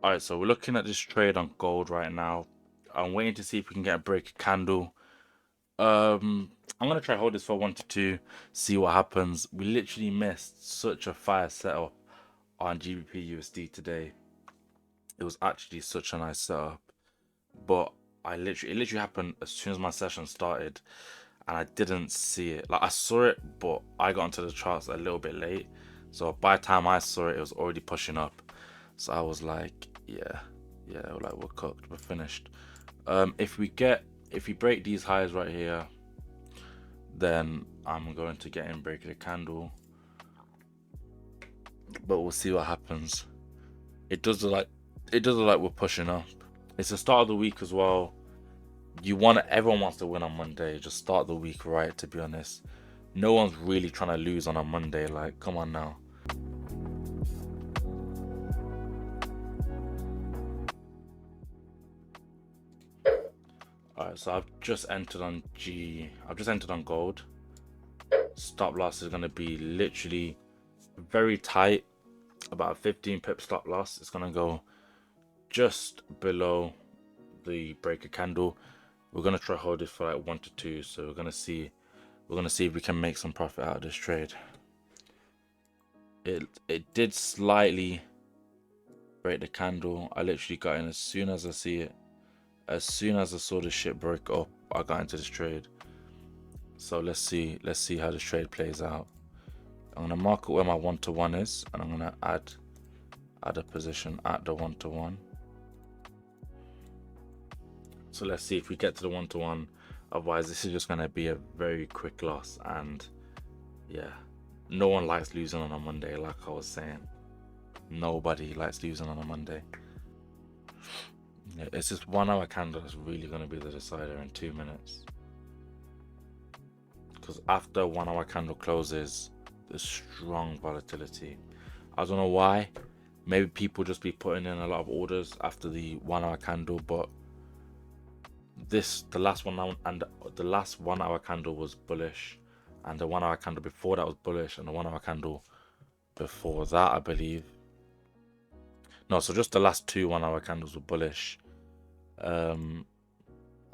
All right, so we're looking at this trade on gold right now. I'm waiting to see if we can get a break candle. I'm gonna try hold this for 1 to 2, see what happens. We literally missed such a fire setup on GBP USD today. It was actually such a nice setup, but it literally happened as soon as my session started, and I didn't see it. Like I saw it, but I got into the charts a little bit late. So by the time I saw it, it was already pushing up. So I was like, yeah, like we're cooked, we're finished. If we break these highs right here, then I'm going to get in break the candle. But we'll see what happens. It does look like we're pushing up. It's the start of the week as well. Everyone wants to win on Monday. Just start the week right, to be honest. No one's really trying to lose on a Monday. Like, come on now. Alright, so I've just entered on gold. Stop loss is gonna be literally very tight, about a 15 pip stop loss. It's gonna go just below the breaker candle. We're gonna try hold it for like 1 to 2. So we're gonna see if we can make some profit out of this trade. It did slightly break the candle. I literally got in as soon as I see it. As soon as I saw the shit break up, I got into this trade. So let's see how this trade plays out. I'm gonna mark it where my 1 to 1 is, and I'm gonna add a position at the 1 to 1. So let's see if we get to the 1 to 1. Otherwise, this is just gonna be a very quick loss, and yeah, no one likes losing on a Monday. Like I was saying, nobody likes losing on a Monday. Yeah, it's just 1 hour candle that's really gonna be the decider in 2 minutes. Because after 1 hour candle closes, there's strong volatility. I don't know why. Maybe people just be putting in a lot of orders after the 1 hour candle, but the last 1 hour and the last 1 hour candle was bullish, and the 1 hour candle before that was bullish, and the 1 hour candle before that, I believe. No, so just the last two 1 hour candles were bullish, and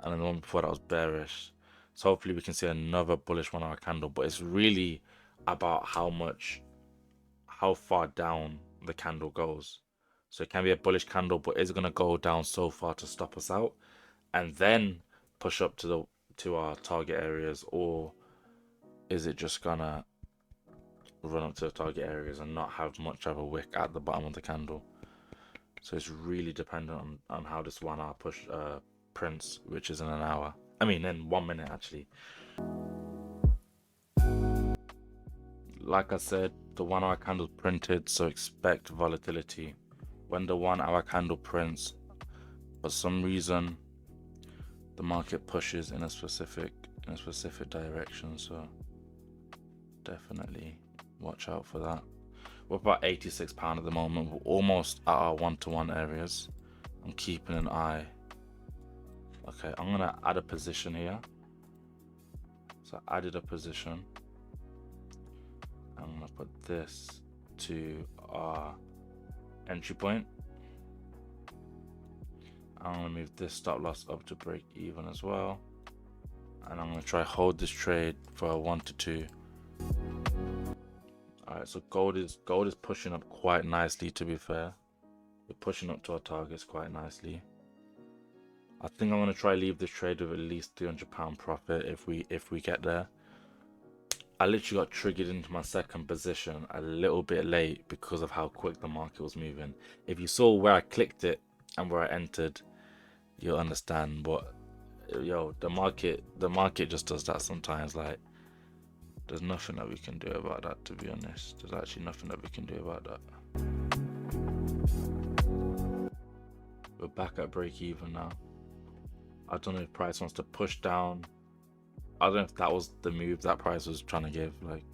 then the one before that was bearish. So hopefully we can see another bullish 1 hour candle, but it's really about how far down the candle goes. So it can be a bullish candle, but is it gonna go down so far to stop us out and then push up to our target areas, or is it just gonna run up to the target areas and not have much of a wick at the bottom of the candle? So it's really dependent on how this 1 hour push prints, which is in an hour. I mean, in 1 minute actually. Like I said, the 1 hour candle printed, so expect volatility. When the 1 hour candle prints, for some reason, the market pushes in a specific direction. So definitely watch out for that. We're about £86 at the moment. We're almost at our 1 to 1 areas. I'm keeping an eye. Okay, I'm gonna add a position here. So I added a position. I'm gonna put this to our entry point. I'm gonna move this stop loss up to break even as well, and I'm gonna try hold this trade for a 1 to 2. All right, so gold is pushing up quite nicely. To be fair, we're pushing up to our targets quite nicely. I think I'm gonna try leave this trade with at least £300 profit if we get there. I literally got triggered into my second position a little bit late because of how quick the market was moving. If you saw where I clicked it and where I entered, you'll understand. But yo, the market just does that sometimes. Like, there's nothing that we can do about that, to be honest. There's actually nothing that we can do about that. We're back at break even now. I don't know if price wants to push down. I don't know if that was the move that price was trying to give. Like,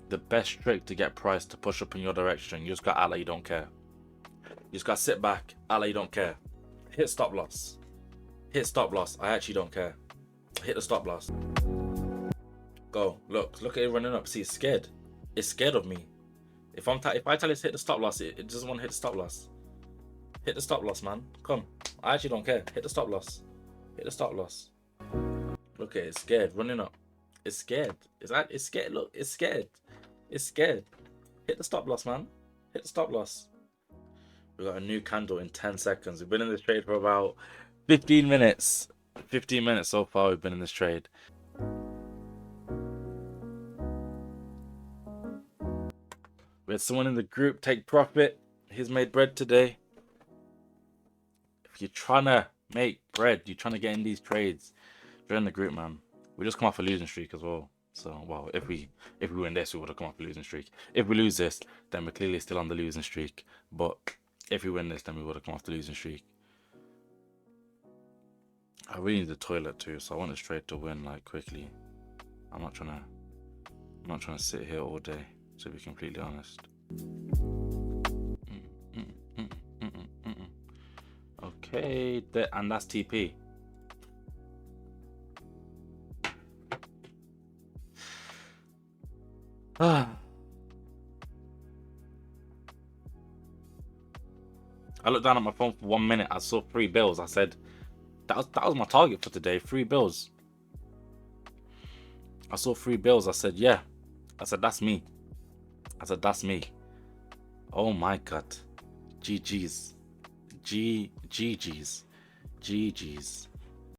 the best trick to get price to push up in your direction, you just got to act like you don't care. You just got to sit back, act like you don't care. Hit stop loss. Hit stop loss. I actually don't care. Hit the stop loss. Go. Look at it running up. See, it's scared. It's scared of me. If I tell it to hit the stop loss, it doesn't want to hit the stop loss. Hit the stop loss, man. Come. I actually don't care. Hit the stop loss. Hit the stop loss. Look at it. It's scared. Running up. It's scared. It's scared. Look, it's scared. It's scared. Hit the stop loss, man. Hit the stop loss. We got a new candle in 10 seconds. We've been in this trade for about 15 minutes. 15 minutes so far we've been in this trade. We had someone in the group take profit. He's made bread today. If you're trying to make bread, you're trying to get in these trades, join the group, man. We just come off a losing streak as well. So, well, if we win this, we would have come off a losing streak. If we lose this, then we're clearly still on the losing streak. But if we win this, then we would have come off the losing streak. I really need the toilet too, so I want this trade to win like quickly. I'm not trying to sit here all day, to be completely honest. Okay, and that's TP. I looked down at my phone for 1 minute. I saw 3 bills. I said, that was my target for today. 3 bills. I saw 3 bills. I said, yeah. I said, that's me. I said, that's me. Oh my God. GG's. GG's. GG's.